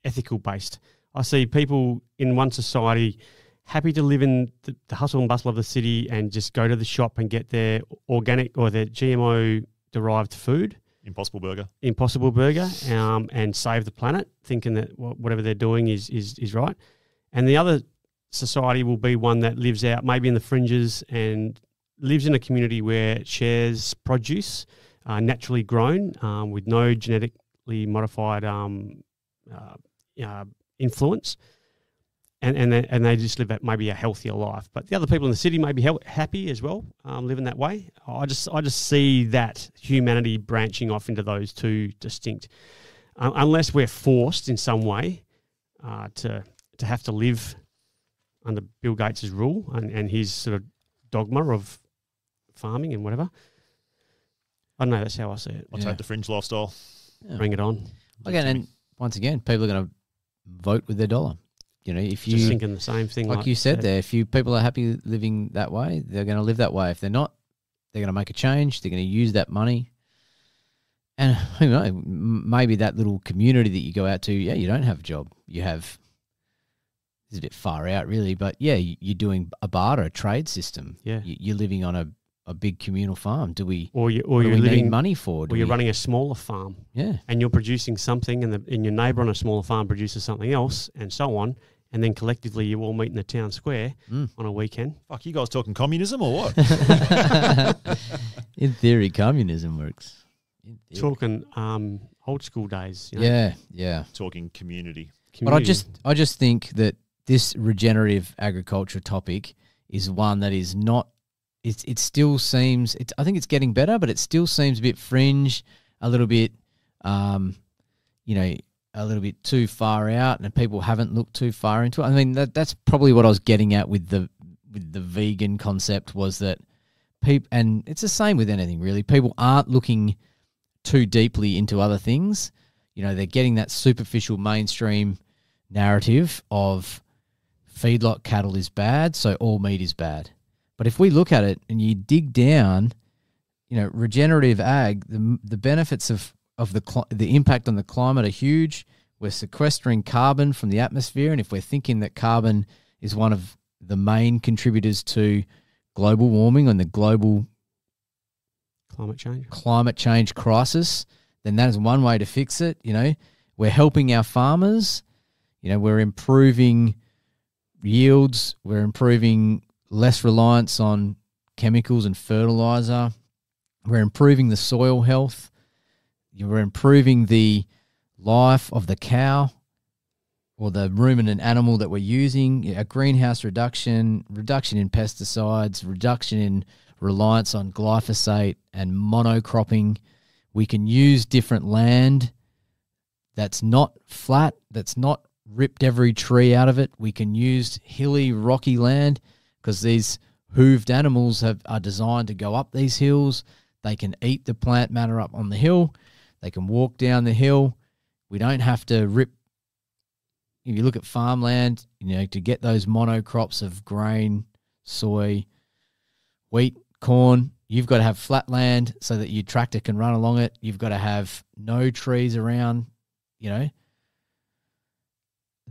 ethical based. I see people in one society happy to live in the hustle and bustle of the city and just go to the shop and get their organic or their GMO derived food. Impossible Burger, and save the planet, thinking that whatever they're doing is right. And the other society will be one that lives out maybe in the fringes and lives in a community where it shares produce, naturally grown, with no genetically modified influence. And they just live maybe a healthier life. But the other people in the city may be happy as well, living that way. I just see that humanity branching off into those two distinct, unless we're forced in some way to have to live under Bill Gates's rule and his sort of dogma of farming and whatever. I don't know. That's how I see it. I'll take the fringe lifestyle. Yeah. Bring it on. Again, and once again, people are going to vote with their dollar. You know, if you just thinking the same thing, like you said there, if people are happy living that way, they're going to live that way. If they're not, they're going to make a change. They're going to use that money, and who knows? Maybe that little community that you go out to, you don't have a job. You have. This is a bit far out, really, but you're doing a barter, a trade system. Yeah, you're living on a big communal farm. Do we? Or you're living money for? Or you're running a smaller farm. Yeah, and you're producing something, and your neighbour on a smaller farm produces something else, and so on. and then collectively you all meet in the town square on a weekend. Fuck, you guys talking communism or what? In theory, communism works. Talking old school days. You know? Yeah, yeah. Talking community. But I just think that this regenerative agriculture topic is one that is not. It still seems. I think it's getting better, but it still seems a bit fringe, a little bit, a little bit too far out, and people haven't looked too far into it. I mean, that's probably what I was getting at with the vegan concept, was that people, and it's the same with anything really. People aren't looking too deeply into other things. You know, they're getting that superficial mainstream narrative of feedlot cattle is bad, so all meat is bad. But if we look at it and you dig down, you know, regenerative ag, the benefits of the impact on the climate are huge. We're sequestering carbon from the atmosphere, and if we're thinking that carbon is one of the main contributors to global warming and the global climate change crisis, then that is one way to fix it. You know, we're helping our farmers. You know, we're improving yields. We're improving less reliance on chemicals and fertilizer. We're improving the soil health. We're improving the life of the cow or the ruminant animal that we're using. A greenhouse reduction in pesticides, reduction in reliance on glyphosate and monocropping. We can use different land that's not flat, that's not ripped every tree out of it. We can use hilly, rocky land because these hooved animals are designed to go up these hills. They can eat the plant matter up on the hill. They can walk down the hill. We don't have to rip. If you look at farmland, you know, to get those monocrops of grain, soy, wheat, corn, you've got to have flat land so that your tractor can run along it. You've got to have no trees around, you know.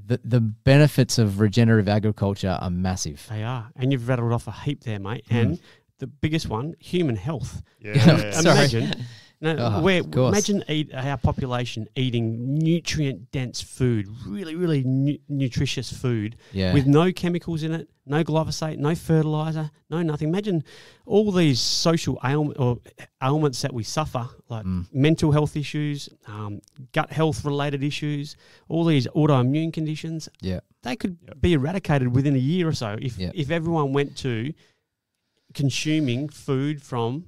The benefits of regenerative agriculture are massive. They are. And you've rattled off a heap there, mate. And the biggest one, human health. Yeah. Imagine... Imagine our population eating nutrient-dense food, really, really nutritious food, with no chemicals in it, no glyphosate, no fertilizer, no nothing. Imagine all these social ailments that we suffer, like mental health issues, gut health-related issues, all these autoimmune conditions. Yeah, they could be eradicated within a year or so if everyone went to consuming food from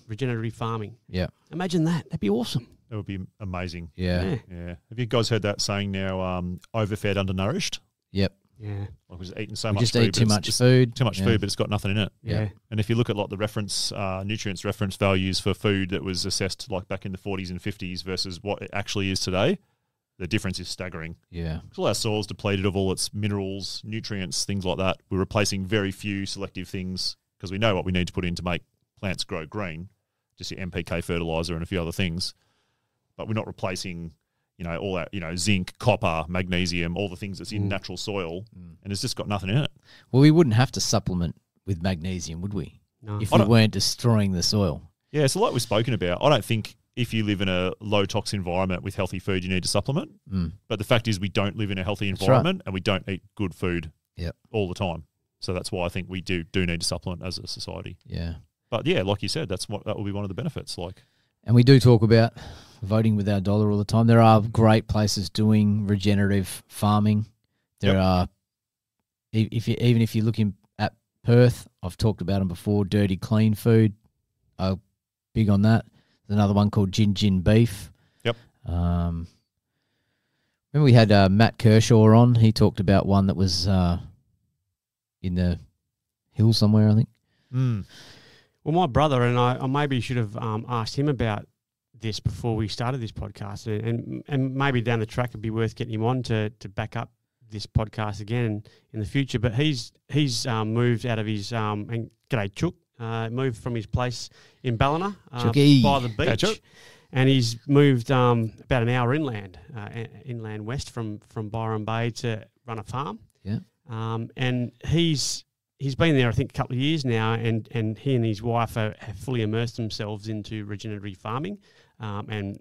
regenerative farming. Yeah. Imagine that. That'd be awesome. That would be amazing. Yeah. Have you guys heard that saying now, overfed, undernourished? Yep. Yeah. Like we're just eating so we much just food. Eat too much food. Too much food, but it's got nothing in it. Yeah. And if you look at like the reference, nutrients reference values for food that was assessed like back in the 40s and 50s versus what it actually is today, the difference is staggering. Yeah. All our soil's depleted of all its minerals, nutrients, things like that. We're replacing very few selective things because we know what we need to put in to make plants grow green, just your NPK fertilizer and a few other things, but we're not replacing, you know, all that, you know, zinc, copper, magnesium, all the things that's in natural soil, and it's just got nothing in it. Well, we wouldn't have to supplement with magnesium, would we? No. If we weren't destroying the soil. Yeah, so like we've spoken about, I don't think if you live in a low tox environment with healthy food, you need to supplement. But the fact is we don't live in a healthy environment and we don't eat good food all the time. So that's why I think we do need to supplement as a society. Yeah. But yeah, like you said, that will be one of the benefits. And we do talk about voting with our dollar all the time. There are great places doing regenerative farming. There are, even if you're looking at Perth, I've talked about them before. Dirty Clean Food, big on that. There's another one called Gin Beef. Yep. Remember we had Matt Kershaw on. He talked about one that was in the hills somewhere, I think. Well, my brother and I maybe should have asked him about this before we started this podcast, and maybe down the track it'd be worth getting him on to back up this podcast again in the future. But he's moved out of his and g'day Chook, moved from his place in Ballina by the beach, and he's moved about an hour inland west from Byron Bay to run a farm. Yeah, and He's been there, I think, a couple of years now, and he and his wife have fully immersed themselves into regenerative farming, and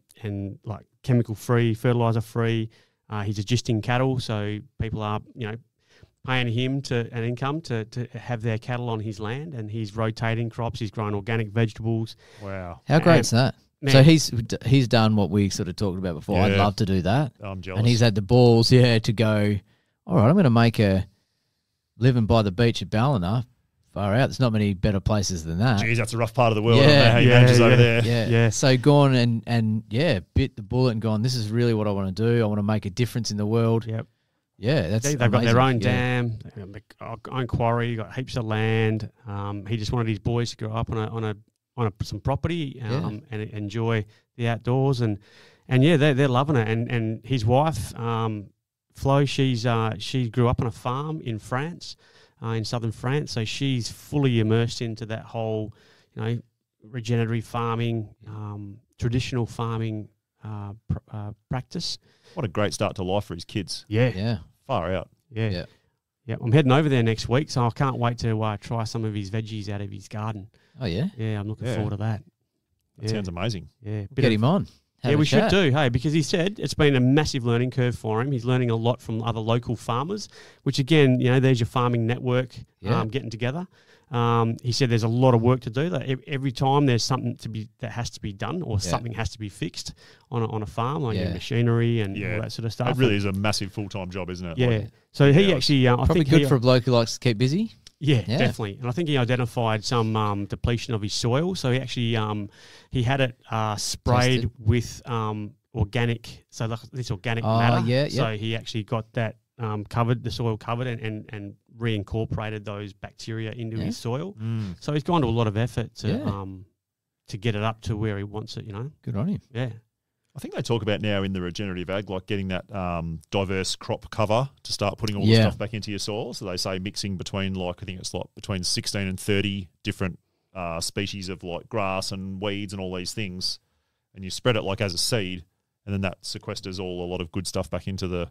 like chemical-free, fertilizer-free, He's adjusting cattle, so people are, paying him an income to have their cattle on his land, and he's rotating crops. He's growing organic vegetables. Wow. How great's that? Man. So he's done what we sort of talked about before. Yeah. I'd love to do that. I'm jealous. And he's had the balls, to go, all right, I'm going to make a living by the beach at Ballina. Far out. There's not many better places than that. Jeez, that's a rough part of the world. Yeah. I don't know how he manages over there. Yeah. So gone and bit the bullet and gone, this is really what I want to do. I want to make a difference in the world. Yep. Yeah, that's They've got their own amazing. dam, they've got their own quarry, got heaps of land. He just wanted his boys to grow up on some property and enjoy the outdoors, and they're loving it. And his wife, Flo, she grew up on a farm in France, in southern France, so she's fully immersed into that whole, regenerative farming, traditional farming practice. What a great start to life for his kids. Yeah. Far out. Yeah. I'm heading over there next week, so I can't wait to try some of his veggies out of his garden. Oh, yeah? Yeah, I'm looking forward to that. That sounds amazing. Yeah, Get him on. Have a we chat. should do, hey, because he said it's been a massive learning curve for him. He's learning a lot from other local farmers, which again, there's your farming network getting together. He said there's a lot of work to do. That every time there's something that has to be done, or something has to be fixed on a farm, like machinery and all that sort of stuff. It really is a massive full-time job, isn't it? Yeah. So he actually, I Probably think good for a bloke who likes to keep busy. Yeah, definitely. And I think he identified some depletion of his soil. So he actually he had it sprayed Tested. with organic, so this organic matter. Yeah. So he actually got that the soil covered and reincorporated those bacteria into his soil. So he's gone to a lot of effort to get it up to where he wants it, Good on him. Yeah. I think they talk about now in the regenerative ag, like getting that diverse crop cover to start putting all the stuff back into your soil. So they say mixing between between 16 and 30 different species of like grass and weeds and all these things, and you spread it like as a seed, and then that sequesters a lot of good stuff back into the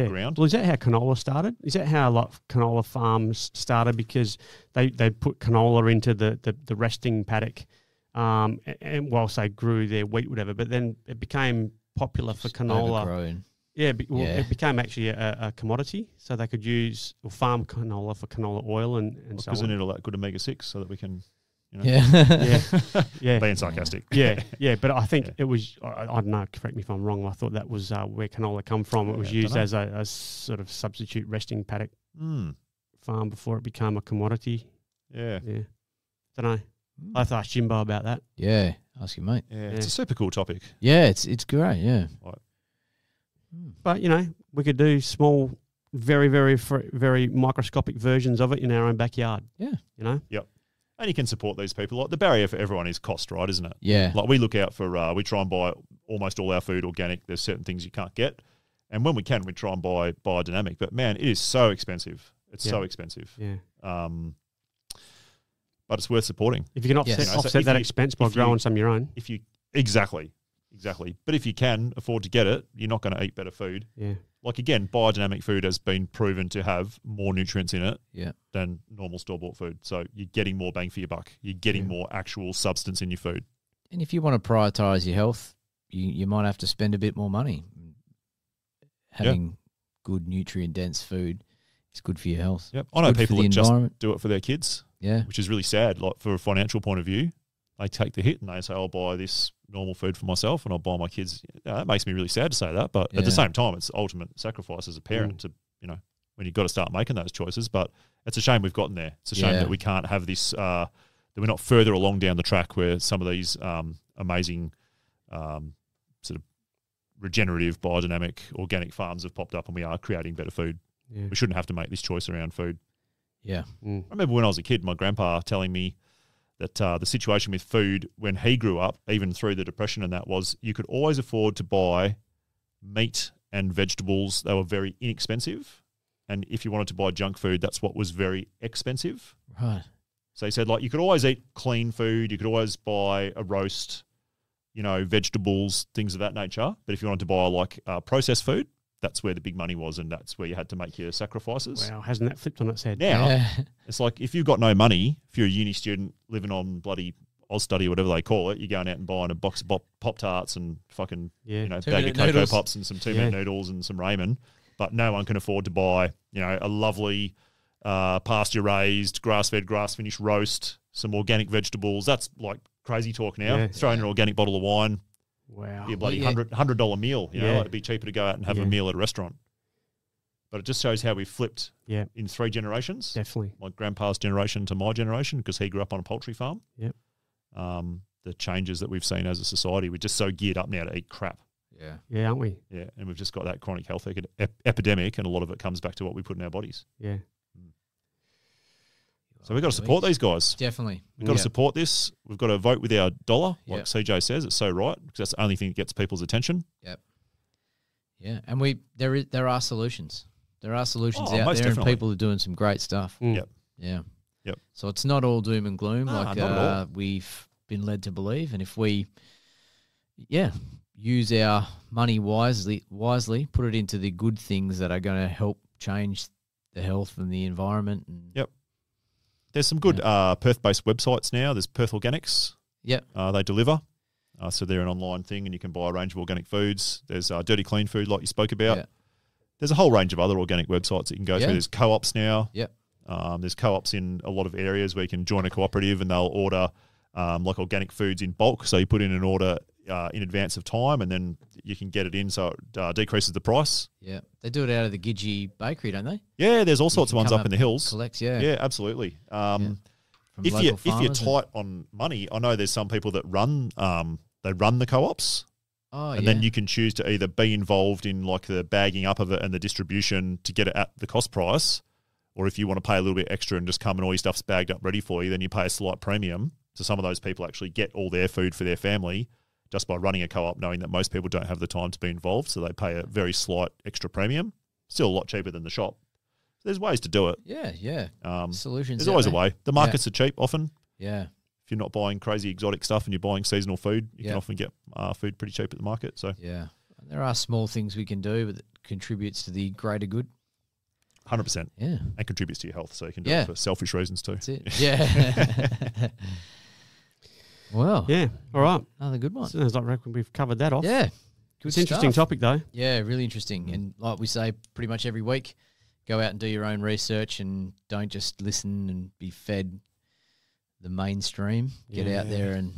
ground. Well, is that how canola started? Is that how a lot of canola farms started? Because they put canola into the resting paddock, and whilst they grew their wheat, whatever. But then it became popular for canola. Overgrown. Yeah, it became actually a commodity, so they could use or farm canola for canola oil and so because on. they need all that good omega-6 so that we can, Yeah. being sarcastic. Yeah. But I think it was, I don't know, correct me if I'm wrong, I thought that was where canola come from. It was used as a sort of substitute resting paddock farm before it became a commodity. Yeah. Don't know. I have to ask Jimbo about that. Yeah. Ask him, mate. Yeah, it's a super cool topic. Yeah, it's great, yeah. But, we could do small, very, very, very microscopic versions of it in our own backyard. Yeah. Yep. And you can support these people. Like the barrier for everyone is cost, right? Isn't it? Yeah. Like we look out for, we try and buy almost all our food organic. There's certain things you can't get. And when we can, we try and buy biodynamic. But man, it is so expensive. It's so expensive. Yeah. But it's worth supporting. If you can offset that expense by growing some of your own. Exactly. But if you can afford to get it, you're not going to eat better food. Yeah. Like again, biodynamic food has been proven to have more nutrients in it than normal store-bought food. So you're getting more bang for your buck. You're getting more actual substance in your food. And if you want to prioritise your health, you might have to spend a bit more money. Having good nutrient-dense food is good for your health. Yep. I know people that just do it for their kids. Yeah. Which is really sad. Like for a financial point of view, they take the hit and they say, I'll buy this normal food for myself and I'll buy my kids. That makes me really sad to say that. But at the same time, it's ultimate sacrifice as a parent to, when you've got to start making those choices. But it's a shame we've gotten there. It's a shame that we can't have this, that we're not further along down the track where some of these amazing sort of regenerative, biodynamic, organic farms have popped up and we are creating better food. Yeah. We shouldn't have to make this choice around food. Yeah. I remember when I was a kid, my grandpa telling me that the situation with food when he grew up, even through the Depression and that, was you could always afford to buy meat and vegetables. They were very inexpensive. And if you wanted to buy junk food, that's what was very expensive. Right. So he said, like, you could always eat clean food. You could always buy a roast, vegetables, things of that nature. But if you wanted to buy, like, processed food, that's where the big money was, and that's where you had to make your sacrifices. Wow, hasn't that flipped on its head? Now, it's like if you've got no money, if you're a uni student living on bloody Oz Study, whatever they call it, you're going out and buying a box of Pop-Tarts and fucking Yeah. bag of 2-minute Cocoa noodles. Pops and some 2-minute noodles and some ramen. But no one can afford to buy, a lovely pasture-raised, grass-fed, grass-finished roast, some organic vegetables. That's like crazy talk now. Yeah. Throw in an organic bottle of wine, Wow. be a bloody Yeah. $100 meal. Yeah. Like it'd be cheaper to go out and have a meal at a restaurant. But it just shows how we flipped Yeah. in 3 generations. Definitely. My grandpa's generation to my generation, because he grew up on a poultry farm. Yep. The changes that we've seen as a society, we're just so geared up now to eat crap. Yeah. Yeah, aren't we? Yeah, and we've just got that chronic health epidemic, and a lot of it comes back to what we put in our bodies. Yeah. So we've got to support these guys. Definitely. We've got to support this. We've got to vote with our dollar, like Yep. CJ says. It's so right, because that's the only thing that gets people's attention. Yeah, and there are solutions. There are solutions Oh, out most there, definitely. and people are doing some great stuff. Mm. Yep. Yeah. Yep. So it's not all doom and gloom Nah, like not at all. we've been led to believe. And if we, use our money wisely, put it into the good things that are going to help change the health and the environment. And Yep. There's some good Perth-based websites now. There's Perth Organics. Yep. They deliver. So they're an online thing, and you can buy a range of organic foods. There's Dirty Clean Food, like you spoke about. Yeah. There's a whole range of other organic websites that you can go Yeah. through. There's co-ops now. Yep. There's co-ops in a lot of areas where you can join a cooperative, and they'll order like organic foods in bulk. So you put in an order in advance of time, and then you can get it in, so it decreases the price. Yeah. They do it out of the Gidgee Bakery, don't they? Yeah, there's all sorts of can ones come up in the hills. Collects, Yeah, absolutely. From If local you're farmers tight on money, I know there's some people that run the co-ops, Oh, and then you can choose to either be involved in like the bagging up of it and the distribution to get it at the cost price, or if you want to pay a little bit extra and just come and all your stuff's bagged up ready for you, then you pay a slight premium. So some of those people actually get all their food for their family just by running a co-op, knowing that most people don't have the time to be involved, so they pay a very slight extra premium. Still a lot cheaper than the shop. There's ways to do it. Yeah. Solutions. There's out always a there. way. The markets are cheap often. Yeah. If you're not buying crazy exotic stuff and you're buying seasonal food, you Yeah. can often get food pretty cheap at the market. So Yeah. There are small things we can do that contributes to the greater good. 100%. Yeah. And contributes to your health. So you can do Yeah. it for selfish reasons too. That's it. Yeah. Well, Yeah. All right. another good one. Sounds like we've covered that off. Yeah. Good It's an interesting stuff. topic, though. Yeah, really interesting. And like we say pretty much every week, go out and do your own research and don't just listen and be fed the mainstream. Get out Yeah. there and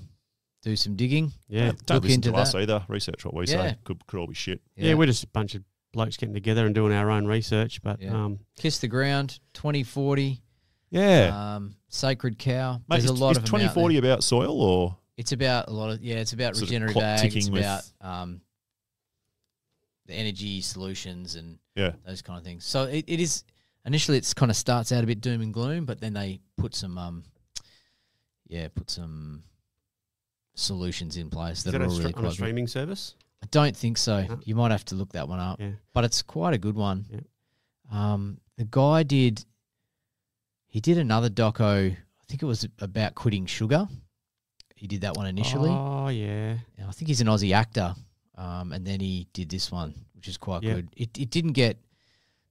do some digging. Yeah. Don't Look listen into to us that. either. Research what we Yeah. say. Could all be shit. Yeah. We're just a bunch of blokes getting together and doing our own research. But Yeah. Kiss the Ground, 2040, Yeah. Sacred Cow. Mate, There's is, a lot is of them 2040 out there. about soil or? It's about a lot of, it's about Sort of regenerative clock ag. It's ticking with- about the energy solutions and Yeah. those kind of things. So it is, initially it's kind of starts out a bit doom and gloom, but then they put some, put some solutions in place is that that are a all really on a quite good. streaming service? I don't think so. No. You might have to look that one up, Yeah. but it's quite a good one. Yeah. The guy did another doco, I think it was about quitting sugar. He did that one initially. Oh, yeah. And I think he's an Aussie actor. And then he did this one, which is quite Yeah. good. It didn't get,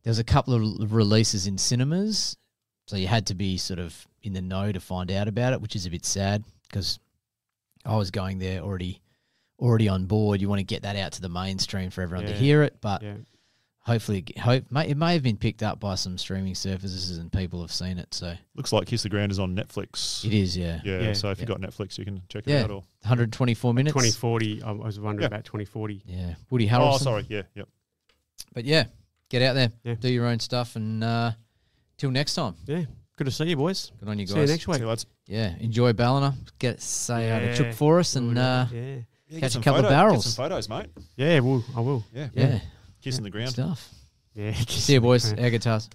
there was a couple of releases in cinemas, so you had to be sort of in the know to find out about it, which is a bit sad because I was going there already on board. You want to get that out to the mainstream for everyone to Yeah. hear it, but Yeah. hopefully, it may have been picked up by some streaming services and people have seen it. So Looks like Kiss the Ground is on Netflix. it is, yeah. Yeah. So if Yeah. you've got Netflix, you can check it Yeah. out. Or 124 minutes. 2040. I was wondering Yeah. about 2040. Yeah, Woody Harrelson. Oh, sorry. Yeah. Yep. But yeah, get out there, Yeah. do your own stuff, and till next time. Yeah. Good to see you, boys. Good on you guys. See you next See week. you, lads. Yeah, enjoy Ballina. Say Yeah. to Chook for us, and Yeah. Yeah, Catch get a some couple of photo- barrels. Get some photos, mate. Yeah, I will. Yeah. yeah, Kissing the good ground. stuff. Yeah. See you, boys. Air guitars.